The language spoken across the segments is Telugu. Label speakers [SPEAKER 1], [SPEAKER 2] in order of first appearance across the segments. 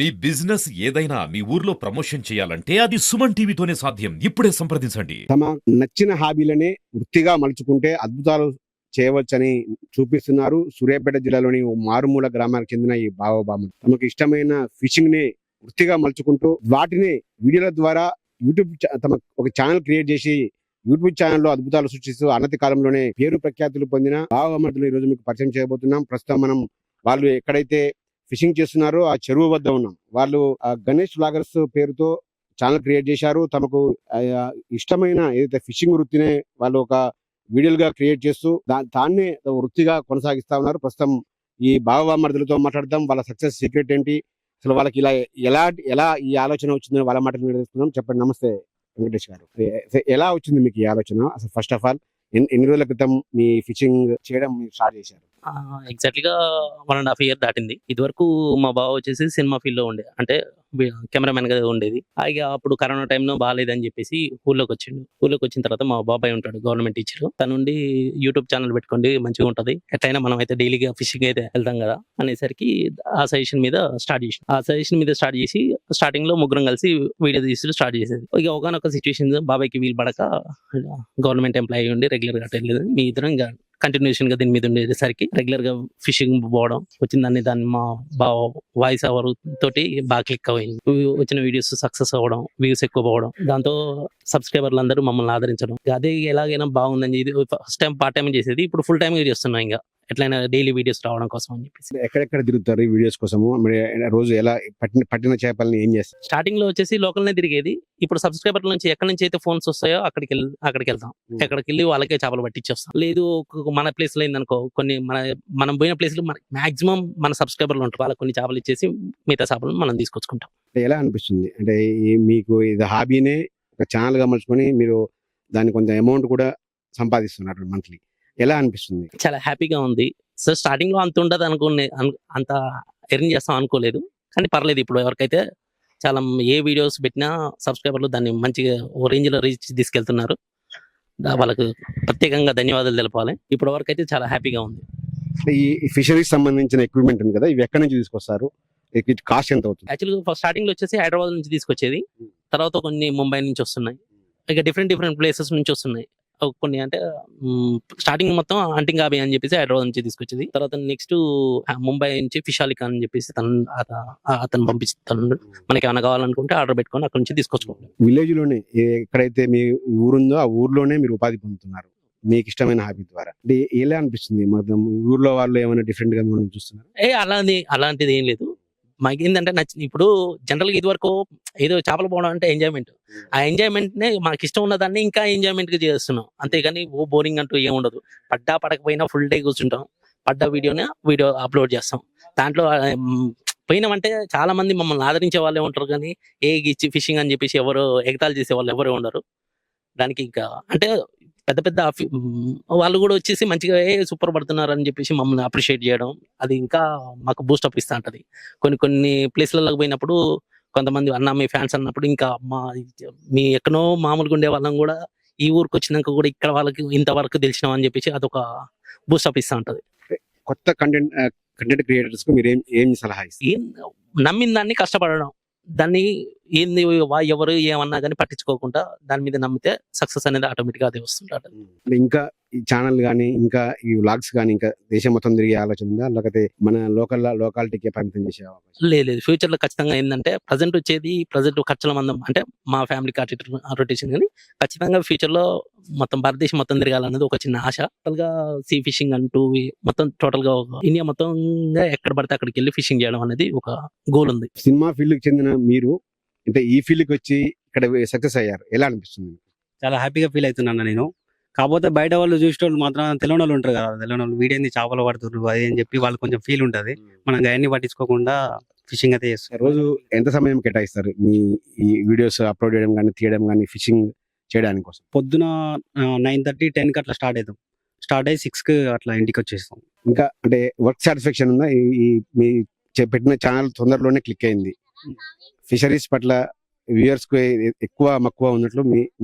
[SPEAKER 1] మీ బిజినెస్ ఏదైనా మీ ఊర్లో ప్రమోషన్ చేయాలంటే అది సుమన్ టీవీతోనే సాధ్యం. ఇప్పుడే సంప్రదించండి.
[SPEAKER 2] తమ నచ్చిన హాబీలనే వృత్తిగా మలుచుకుంటే అద్భుతాలు చేయవచ్చని చూపిస్తున్నారు సూర్యాపేట జిల్లాలోని ఓ మారుమూల గ్రామానికి చెందిన ఈ బావబామ. తమకు ఇష్టమైన ఫిషింగ్ ని వృత్తిగా మలుచుకుంటూ వాటిని వీడియోల ద్వారా తమ ఒక ఛానల్ క్రియేట్ చేసి యూట్యూబ్ ఛానల్లో అద్భుతాలు సృష్టిస్తూ అనతి కాలంలోనే పేరు ప్రఖ్యాతులు పొందిన బావబామను ఈ రోజు మీకు పరిచయం చేయబోతున్నాం. ప్రస్తుతం మనం వాళ్ళు ఎక్కడైతే ఫిషింగ్ చేస్తున్నారో ఆ చెరువు వద్ద ఉన్నాం. వాళ్ళు గణేష్ వ్లాగర్స్ పేరుతో ఛానల్ క్రియేట్ చేశారు. తమకు ఇష్టమైన ఏదైతే ఫిషింగ్ వృత్తినే వాళ్ళు ఒక వీడియోలుగా క్రియేట్ చేస్తూ దాన్నే వృత్తిగా కొనసాగిస్తా ఉన్నారు. ప్రస్తుతం ఈ బావబామర్దులతో మాట్లాడదాం. వాళ్ళ సక్సెస్ సీక్రెట్ ఏంటి, అసలు వాళ్ళకి ఎలా ఈ ఆలోచన వచ్చిందని వాళ్ళ మాటలు తెలుసుకుందాం. చెప్పండి. నమస్తే వెంకటేష్ గారు. ఎలా వచ్చింది మీకు ఈ ఆలోచన? అసలు ఫస్ట్ ఆఫ్ ఆల్ ఎన్ని రోజుల క్రితం మీ ఫిషింగ్ చేయడం స్టార్ట్ చేశారు?
[SPEAKER 3] ఎగ్జాక్ట్లీగా 1.5 ఇయర్ దాటింది. ఇదివరకు మా బావ వచ్చేసి సినిమా ఫీల్డ్ లో ఉండే, అంటే కెమెరామెన్ గా ఉండేది. ఇక అప్పుడు కరోనా టైంలో బాగాలేదని చెప్పేసి ఊళ్ళోకి వచ్చిండు. ఊళ్ళోకి వచ్చిన తర్వాత మా బాబాయ్ ఉంటాడు, గవర్నమెంట్ టీచర్. తన నుండి యూట్యూబ్ ఛానల్ పెట్టుకోండి, మంచిగా ఉంటది, ఎట్లయినా మనం అయితే డైలీగా ఫిషింగ్ అయితే వెళ్తాం కదా అనేసరికి ఆ సజెషన్ మీద స్టార్ట్ చేసి స్టార్టింగ్ లో ముగ్గురం కలిసి వీడియో తీసి స్టార్ట్ చేసేది. ఇక ఒకనొక సిచ్యువేషన్ బాబాయ్కి వీలు పడక గవర్నమెంట్ ఎంప్లాయీ ఉండి రెగ్యులర్ గా వెళ్ళలేదు. మీ ఇద్దరం ఇంకా కంటిన్యూషన్ గా దీని మీద ఉండేసరికి రెగ్యులర్ గా ఫిషింగ్ పోవడం వచ్చిందని దాన్ని మా బావ వాయిస్ ఓవర్ తోటి బాగా క్లిక్ అయింది. వచ్చిన వీడియోస్ సక్సెస్ అవ్వడం, వ్యూస్ ఎక్కువ పోవడం, దాంతో సబ్స్క్రైబర్లు అందరూ మమ్మల్ని ఆదరించడం. అదే ఎలాగైనా బాగుందని ఇది ఫస్ట్ టైం పార్ట్ టైం చేసేది, ఇప్పుడు ఫుల్ టైం చేస్తున్నాం. ఇంకా ఎట్లయినా డైలీ వీడియోస్ రావడం కోసం అని చెప్పేసి.
[SPEAKER 2] ఎక్కడెక్కడ తిరుగుతారు ఈ వీడియోస్ కోసము? రోజు ఎలా పట్టిన చేపల్ని ఏం చేస్తారు?
[SPEAKER 3] స్టార్టింగ్ లో వచ్చేసి లోకల్నే తిరిగేది. ఇప్పుడు సబ్స్క్రైబర్ల నుంచి ఎక్కడి నుంచి అయితే ఫోన్స్ వస్తాయో అక్కడికి వెళ్తాం. ఎక్కడికి వెళ్ళి వాళ్ళకే చేపలు పట్టించేస్తాం. లేదు మన ప్లేస్ లో ఏందనుకో, కొన్ని మనం పోయిన ప్లేస్ లో మాక్సిమం మన సబ్స్క్రైబర్లు ఉంటారు, వాళ్ళకి కొన్ని చేపలు ఇచ్చేసి మిగతా చేపలను మనం తీసుకొచ్చుకుంటాం.
[SPEAKER 2] ఎలా అనిపిస్తుంది అంటే మీకు ఇది హాబీనే ఒక ఛానల్ గా మలుచుకొని మీరు దాన్ని కొంచెం అమౌంట్ కూడా సంపాదిస్తున్నారు మంత్లీ, ఎలా అనిపిస్తుంది?
[SPEAKER 3] చాలా హ్యాపీగా ఉంది. సో స్టార్టింగ్ లో అంత ఉండదు అంత ఎర్న్ చేస్తాం అనుకోలేదు, కానీ పర్లేదు. ఇప్పుడు ఎవరికైతే చాలా ఏ వీడియోస్ పెట్టినా సబ్స్క్రైబర్లు దాన్ని మంచిగా ఓ రేంజ్ లో రీచ్ తీసుకెళ్తున్నారు. వాళ్ళకు ప్రత్యేకంగా ధన్యవాదాలు తెలపాలి. ఇప్పటి వరకు అయితే చాలా హ్యాపీగా ఉంది.
[SPEAKER 2] ఈ ఫిషరీస్ సంబంధించిన ఎక్విప్మెంట్ ఉంది కదా, ఇవి ఎక్కడి నుంచి తీసుకొస్తారు? కాస్ట్ ఎంత అవుతుంది?
[SPEAKER 3] యాక్చువల్గా స్టార్టింగ్ లో వచ్చేసి హైదరాబాద్ నుంచి తీసుకొచ్చేది, తర్వాత కొన్ని ముంబై నుంచి వస్తున్నాయి, ఇక డిఫరెంట్ ప్లేసెస్ నుంచి వస్తున్నాయి. కొన్ని అంటే స్టార్టింగ్ మొత్తం హంటింగ్ హాబీ అని చెప్పేసి హైదరాబాద్ నుంచి తీసుకొచ్చేది. తర్వాత నెక్స్ట్ ముంబై నుంచి ఫిషాలికా అని చెప్పేసి అతను పంపిస్తాను. మనకి ఏమైనా కావాలనుకుంటే ఆర్డర్ పెట్టుకొని అక్కడ నుంచి తీసుకొచ్చుకోండి.
[SPEAKER 2] విలేజ్ లోనే ఎక్కడైతే మీ ఊరుందో ఆ ఊర్లోనే మీరు ఉపాధి పొందుతున్నారు మీకు ఇష్టమైన హాబీ ద్వారా. అంటే ఎలా అనిపిస్తుంది? మొత్తం ఊర్లో వాళ్ళు ఏమైనా డిఫరెంట్ గా చూస్తున్నారు?
[SPEAKER 3] అలాంటిది ఏం లేదు. మాకు ఏంటంటే నచ్చింది. ఇప్పుడు జనరల్ గా ఇది వరకు ఏదో చేపలు పోవడం అంటే ఎంజాయ్మెంట్. ఆ ఎంజాయ్మెంట్ నే మాకు ఇష్టం ఉన్న దాన్ని ఇంకా ఎంజాయ్మెంట్ గా చేస్తున్నాం. అంతేగాని బోరింగ్ అంటూ ఏం ఉండదు. పడకపోయినా ఫుల్ డే కూర్చుంటాం, పడ్డ వీడియో అప్లోడ్ చేస్తాం. దాంట్లో పోయినామంటే చాలా మంది మమ్మల్ని ఆదరించే వాళ్ళే ఉంటారు, కానీ ఇచ్చి ఫిషింగ్ అని చెప్పేసి ఎవరు ఎగతాళి చేసే వాళ్ళు ఎవరు ఉండరు. దానికి ఇంకా అంటే పెద్ద వాళ్ళు కూడా వచ్చేసి మంచిగా సూపర్ పడుతున్నారు అని చెప్పేసి మమ్మల్ని అప్రిషియేట్ చేయడం, అది ఇంకా మాకు బూస్టప్ ఇస్తా ఉంటది. కొన్ని ప్లేస్లకు పోయినప్పుడు కొంతమంది అన్న మీ ఫ్యాన్స్ అన్నప్పుడు ఇంకా మీ ఎక్కడో మామూలుగా ఉండే వాళ్ళం కూడా ఈ ఊరికి వచ్చినాక కూడా ఇక్కడ వాళ్ళకి ఇంతవరకు తెలిసినాం అని చెప్పేసి అదొక బూస్టప్ ఇస్తా ఉంటది.
[SPEAKER 2] కొత్త కంటెంట్ క్రియేటర్స్ కు మీరు ఏం సలహా ఇస్తారు?
[SPEAKER 3] నమ్మిన దాన్ని కష్టపడడం, దాన్ని ఏంది ఎవరు ఏమన్నా కానీ పట్టించుకోకుండా దాని మీద నమ్మితే సక్సెస్ అనేది ఆటోమేటిక్ గా అదే వస్తుంటారు.
[SPEAKER 2] ఇంకా ఈ ఛానల్ గానీ ఇంకా ఈ వ్లాగ్స్ గానీ ఇంకా దేశం మొత్తం తిరిగే ఆలోచన ఉందా, లేకపోతే మన లోకాలిటీకే పరిమితం చేసే అవకాశం?
[SPEAKER 3] లేదు, ఫ్యూచర్ లో ఖచ్చితంగా ఏంటంటే ప్రజెంట్ ఖర్చుల మందం అంటే మా ఫ్యామిలీకి రొటేషన్, కానీ ఖచ్చితంగా ఫ్యూచర్ లో మొత్తం భారతదేశం మొత్తం తిరగాలన్నది ఒక చిన్న ఆశ. టోటల్ గా సీ ఫిషింగ్ అంటూ మొత్తం టోటల్ గా ఇండియా మొత్తం ఎక్కడ పడితే అక్కడికి వెళ్ళి ఫిషింగ్ చేయడం అనేది ఒక గోల్ ఉంది.
[SPEAKER 2] సినిమా ఫీల్డ్ కి చెందిన మీరు అంటే ఈ ఫీల్డ్ కి వచ్చి ఇక్కడ సక్సెస్ అయ్యారు, ఎలా అనిపిస్తుంది?
[SPEAKER 4] చాలా హ్యాపీగా ఫీల్ అవుతున్నాను నేను. కాకపోతే బయట వాళ్ళు చూసేటోళ్ళు మాత్రం తెలియని వాళ్ళు ఉంటారు కదా, తెలియని వాళ్ళు వీడియోని చేపలు పడుతున్నారు అది అని చెప్పి వాళ్ళు కొంచెం ఫీల్ ఉంటుంది. మనం అవన్నీ పట్టించుకోకుండా ఫిషింగ్ అయితే చేస్తారు.
[SPEAKER 2] రోజు ఎంత సమయం కేటాయిస్తారు మీ ఈ వీడియోస్ అప్లోడ్ చేయడం కానీ తీయడం కానీ ఫిషింగ్ చేయడానికి కోసం?
[SPEAKER 4] పొద్దున 9:30, 10కి అట్లా స్టార్ట్ అయ్యి 6కి అట్లా ఇంటికి వచ్చేస్తాం.
[SPEAKER 2] ఇంకా అంటే వర్క్ సాటిస్ఫాక్షన్ ఉందా? ఈ మీ పెట్టిన ఛానల్ తొందరలోనే క్లిక్ అయింది, ఫిషరీస్ పట్ల వ్యూయర్స్ కు ఎక్కువ మక్కువ ఉన్నట్లు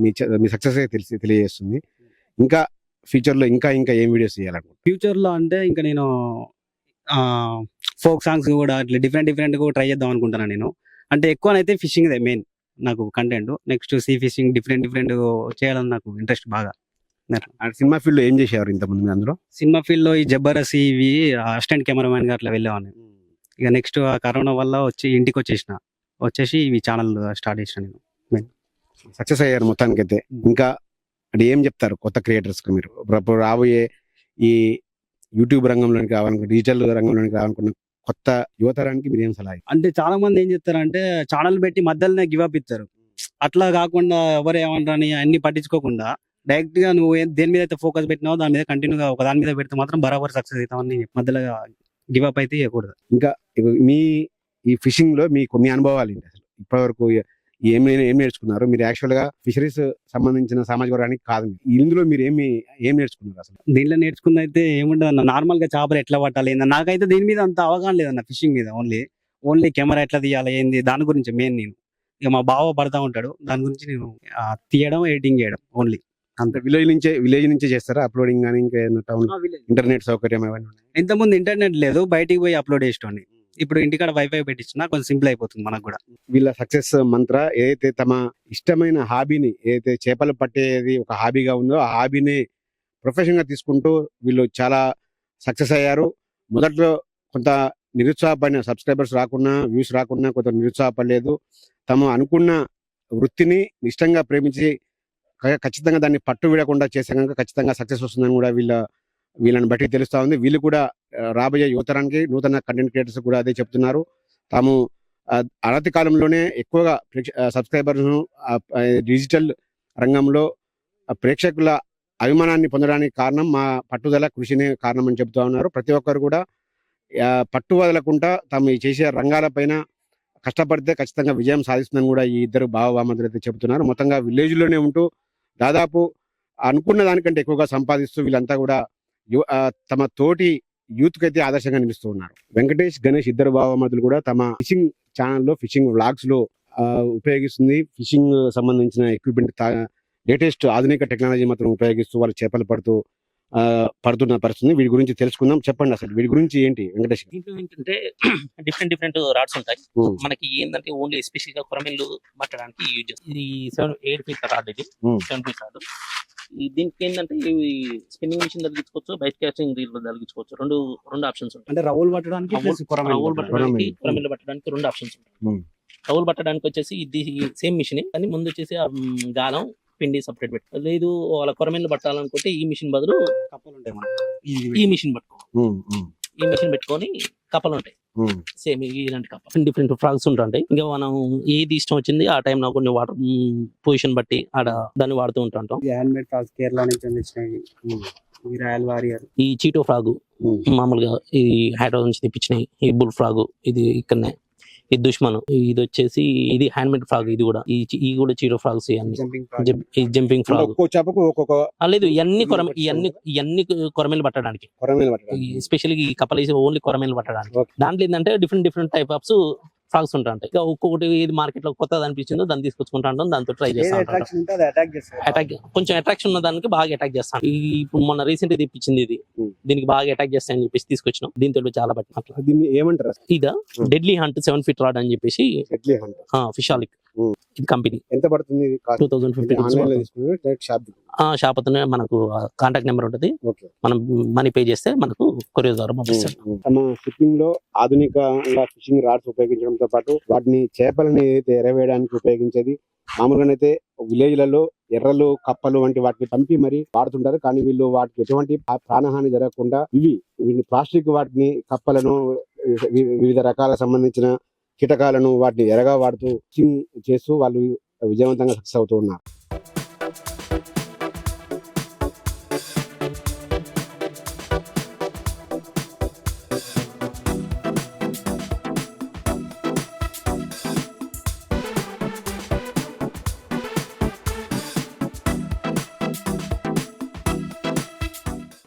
[SPEAKER 2] మీ సక్సెస్ తెలియజేస్తుంది. ఇంకా ఫ్యూచర్ లో ఇంకా ఏం వీడియోస్ చేయాలనుకుంటున్నాను?
[SPEAKER 4] ఫ్యూచర్ లో అంటే ఇంకా నేను ఫోక్ సాంగ్స్ కూడా అట్లా డిఫరెంట్ కూడా ట్రై చేద్దాం అనుకుంటున్నాను నేను. అంటే ఎక్కువనైతే ఫిషింగ్ మెయిన్ నాకు content. Next see fishing different చేయాలని నాకు ఇంట్రెస్ట్ బాగా.
[SPEAKER 2] ఆ సినిమా ఫీల్డ్ లో ఏం చేసేవారు ఇంతకుముందు మీరు అందులో?
[SPEAKER 4] సినిమా ఫీల్డ్ లో ఈ జబర్దస్త్ ఇవి అసిస్టెంట్ కెమెరామెన్ గా అట్లా వెళ్ళేవాడిని. ఇక నెక్స్ట్ ఆ కరోనా వల్ల వచ్చి ఇంటికి వచ్చేసి ఇవి ఛానల్ స్టార్ట్ చేసిన నేను.
[SPEAKER 2] సక్సెస్ అయ్యారు మొత్తానికైతే. ఇంకా అంటే ఏం చెప్తారు కొత్త క్రియేటర్స్ కి మీరు ఇప్పుడు రాబోయే ఈ యూట్యూబ్ రంగంలోనికి రావాలనుకున్న, డిజిటల్ రంగంలోనికి రావాలనుకున్న కొత్త యువతరానికి మీరు ఏం సలహా?
[SPEAKER 4] అంటే చాలా మంది ఏం చెప్తారంటే ఛానల్ పెట్టి మధ్యలోనే గివ్ అప్ ఇస్తారు. అట్లా కాకుండా ఎవరు ఏమంటారని అన్ని పట్టించుకోకుండా డైరెక్ట్ గా నువ్వు దేని మీద అయితే ఫోకస్ పెట్టినావో దాని మీద కంటిన్యూగా ఒక దాని మీద పెడితే మాత్రం బరాబర్ సక్సెస్ అవుతామని మధ్యలో గివ్ అప్ అయితే ఇవ్వకూడదు.
[SPEAKER 2] ఇంకా మీ ఈ ఫిషింగ్ లో మీకు మీ అనుభవాలు ఏంటి అసలు? ఇప్పటివరకు ఏం నేర్చుకున్నారు మీరు? యాక్చువల్ గా ఫిషరీస్ సంబంధించిన సామాజిక వర్గానికి కాదు, ఇందులో మీరు ఏం నేర్చుకున్నారు అసలు?
[SPEAKER 4] దీనిలో నేర్చుకుంది అయితే ఏముండదు అన్న, నార్మల్ గా చేపలు ఎట్లా పట్టాలి ఏంది, నాకైతే దీని మీద అంత అవగాహన లేదన్న. ఫిషింగ్ మీద ఓన్లీ కెమెరా ఎట్లా తీయాలి ఏంది దాని గురించి మెయిన్. నేను ఇక మా బావ పడతా ఉంటాడు, దాని గురించి నేను తీయడం ఎడిటింగ్ చేయడం ఓన్లీ అంత.
[SPEAKER 2] విలేజ్ నుంచే చేస్తారా అప్లోడింగ్ కానీ? ఇంకా టౌన్ ఇంటర్నెట్ సౌకర్యం అవన్నీ?
[SPEAKER 4] ఇంతకుముందు ఇంటర్నెట్ లేదు, బయటికి పోయి అప్లోడ్ చేసేటోని. ఇప్పుడు ఇంటికాడ వైఫై పెట్టించినా కొంచెం సింపుల్ అయిపోతుంది మనకు కూడా.
[SPEAKER 2] వీళ్ళ సక్సెస్ మంత్ర ఏదైతే తమ ఇష్టమైన హాబీని, ఏదైతే చేపలు పట్టేది ఒక హాబీగా ఉందో ఆ హాబీని ప్రొఫెషన్ గా తీసుకుంటూ వీళ్ళు చాలా సక్సెస్ అయ్యారు. మొదట్లో కొంత నిరుత్సాహపడిన, సబ్స్క్రైబర్స్ రాకున్నా, వ్యూస్ రాకున్నా కొంత నిరుత్సాహపడలేదు. తమ అనుకున్న వృత్తిని ఇష్టంగా ప్రేమించి ఖచ్చితంగా దాన్ని పట్టు విడకుండా చేసే కనుక ఖచ్చితంగా సక్సెస్ వస్తుందని కూడా వీళ్ళని బట్టి తెలుస్తా ఉంది. వీళ్ళు కూడా రాబోయే యువతరానికి, నూతన కంటెంట్ క్రియేటర్స్ కూడా అదే చెప్తున్నారు. తాము అనతి కాలంలోనే ఎక్కువగా సబ్స్క్రైబర్స్ డిజిటల్ రంగంలో ప్రేక్షకుల అభిమానాన్ని పొందడానికి కారణం మా పట్టుదల, కృషినే కారణం అని చెప్తా ఉన్నారు. ప్రతి ఒక్కరు కూడా పట్టు వదలకుండా తాము చేసే రంగాలపైన కష్టపడితే ఖచ్చితంగా విజయం సాధిస్తుందని కూడా ఈ ఇద్దరు బావబామతులు అయితే చెబుతున్నారు. మొత్తంగా విలేజ్ లోనే ఉంటూ దాదాపు అనుకున్న దానికంటే ఎక్కువగా సంపాదిస్తూ వీళ్ళంతా కూడా తమ తోటి యూత్ కి అయితే ఆదర్శంగా నిలుస్తూ ఉన్నారు. వెంకటేష్, గణేష్ ఇద్దరు బావమతులు కూడా తమ ఫిషింగ్ ఛానల్లో, ఫిషింగ్ వ్లాగ్స్ లో ఉపయోగిస్తుంది ఫిషింగ్ సంబంధించిన ఎక్విప్మెంట్, లేటెస్ట్ ఆధునిక టెక్నాలజీ మాత్రం ఉపయోగిస్తూ వాళ్ళు చేపలు పడుతున్న పరిస్థితి. వీటి గురించి తెలుసుకుందాం. చెప్పండి అసలు వీటి గురించి ఏంటి వెంకటేష్?
[SPEAKER 3] దీంట్లో ఏంటంటే డిఫరెంట్ రాడ్స్ ఉంటాయి. మనకి ఏంటంటే ఓన్లీ ఎస్పెషల్ గా కొరమేళ్ళు పట్టడానికి యూజ్ చేస్తాం. ఇది 8 ఫీట్ రాడ్, ఇది 7 ఫీట్ రాడ్. దీనికి ఏంటంటే స్పిన్నింగ్ మిషన్ తగ్గించుకోవచ్చు, బైట్ క్యాచింగ్ రీల్ తగ్గించుకోవచ్చు. రెండు ఆప్షన్స్ ఉంటాయి.
[SPEAKER 4] అంటే రౌల్ పట్టడానికి,
[SPEAKER 3] కొరమేళ్ళు పట్టడానికి 2 ఆప్షన్స్ ఉంటాయి. రౌల్ పట్టడానికి వచ్చేసి ఇది సేమ్ మిషన్, కానీ ముందు వచ్చేసి గాలం పిండి సపరేట్ పెట్టు. లేదు వాళ్ళ కొరమేళ్ళు పట్టాలనుకుంటే ఈ మిషన్ బదులు
[SPEAKER 4] కప్పలు ఉంటాయి,
[SPEAKER 3] ఈ మిషన్ ఈ మిషన్ పెట్టుకొని కప్పలు ఉంటాయి. సేమ్ ఇలాంటి కప్పలు డిఫరెంట్ ఫ్రాగ్స్ ఉంటాయి. ఇంకా మనం ఏది ఇష్టం వచ్చింది ఆ టైంలో కొన్ని వాటర్ పొజిషన్ బట్టి ఆడ దాన్ని వాడుతూ ఉంటాం.
[SPEAKER 4] హ్యాండ్ ఫ్రాగ్స్ కేరళ నుంచి అందించినవి, ఈ రాయల్ వారియర్,
[SPEAKER 3] ఈ చీటో ఫ్రాగ్ మామూలుగా ఈ హైదరాబాద్ నుంచి తెప్పించినాయి. ఈ బుల్ ఫ్రాగ్ ఇది ఇక్కడనే. ఈ దుష్మన్ ఇది వచ్చేసి ఇది హ్యాండ్ మేడ్ ఫ్రాగ్. ఇది కూడా ఈ కూడా చీటో ఫ్రాగ్స్, జంపింగ్ ఫ్రాగ్. లేదు ఇవన్నీ కొరమేలు పట్టడానికి, ఎస్పెషల్లీ ఈ కప్పలు ఓన్లీ కొరమేలు పట్టడానికి. దాంట్లో ఏంటంటే డిఫరెంట్ టైప్ ఆఫ్ ఫ్రాగ్స్ ఉంటాయి. ఇక ఒక్కొక్కటి ఏది మార్కెట్ లో కొత్తది అనిపించిందో దాన్ని తీసుకొచ్చుకుంటా ఉంటాం, దాంతో ట్రై చేస్తాం. అటాక్ కొంచెం అట్రాక్షన్ ఉన్న దానికి బాగా అటాక్ చేస్తాం. ఇప్పుడు మొన్న రీసెంట్ తెప్పించింది ఇది, దీనికి బాగా అటాక్ చేస్తాయని చెప్పేసి తీసుకొచ్చినాం. దీంతో చాలా బట్టి
[SPEAKER 2] దీన్ని ఏమంటారు?
[SPEAKER 3] ఇదా డెడ్లీ హంట్ 7 ఫీట్ రాడ్ అని చెప్పేసి ఫిషాలిక్ ఇది కంపెనీ.
[SPEAKER 2] ఎంత పడుతుంది?
[SPEAKER 3] 2015 షాప్ అతనే మనకు కాంటాక్ట్ నెంబర్ ఉంటుంది. మనం మనీ పే చేస్తే మనకు కొరియర్ ద్వారా పంపిస్తారు.
[SPEAKER 2] తమ షిప్పింగ్ లో ఆధునికంగా ఫిషింగ్ రాడ్స్ ఉపయోగించడంతో పాటు వాటిని చేపలని ఎరవేయడానికి ఉపయోగించేది. మామూలుగానైతే విలేజ్లలో ఎర్రలు, కప్పలు వంటి వాటిని పంపి మరి వాడుతుంటారు. కానీ వీళ్ళు వాటికి ఎటువంటి ప్రాణహాని జరగకుండా వీటిని ప్లాస్టిక్ వాటిని, కప్పలను, వివిధ రకాల సంబంధించిన కీటకాలను వాటిని ఎరగా వాడుతూ ఫిషింగ్ చేస్తూ వాళ్ళు విజయవంతంగా సక్సెస్ అవుతూ ఉన్నారు.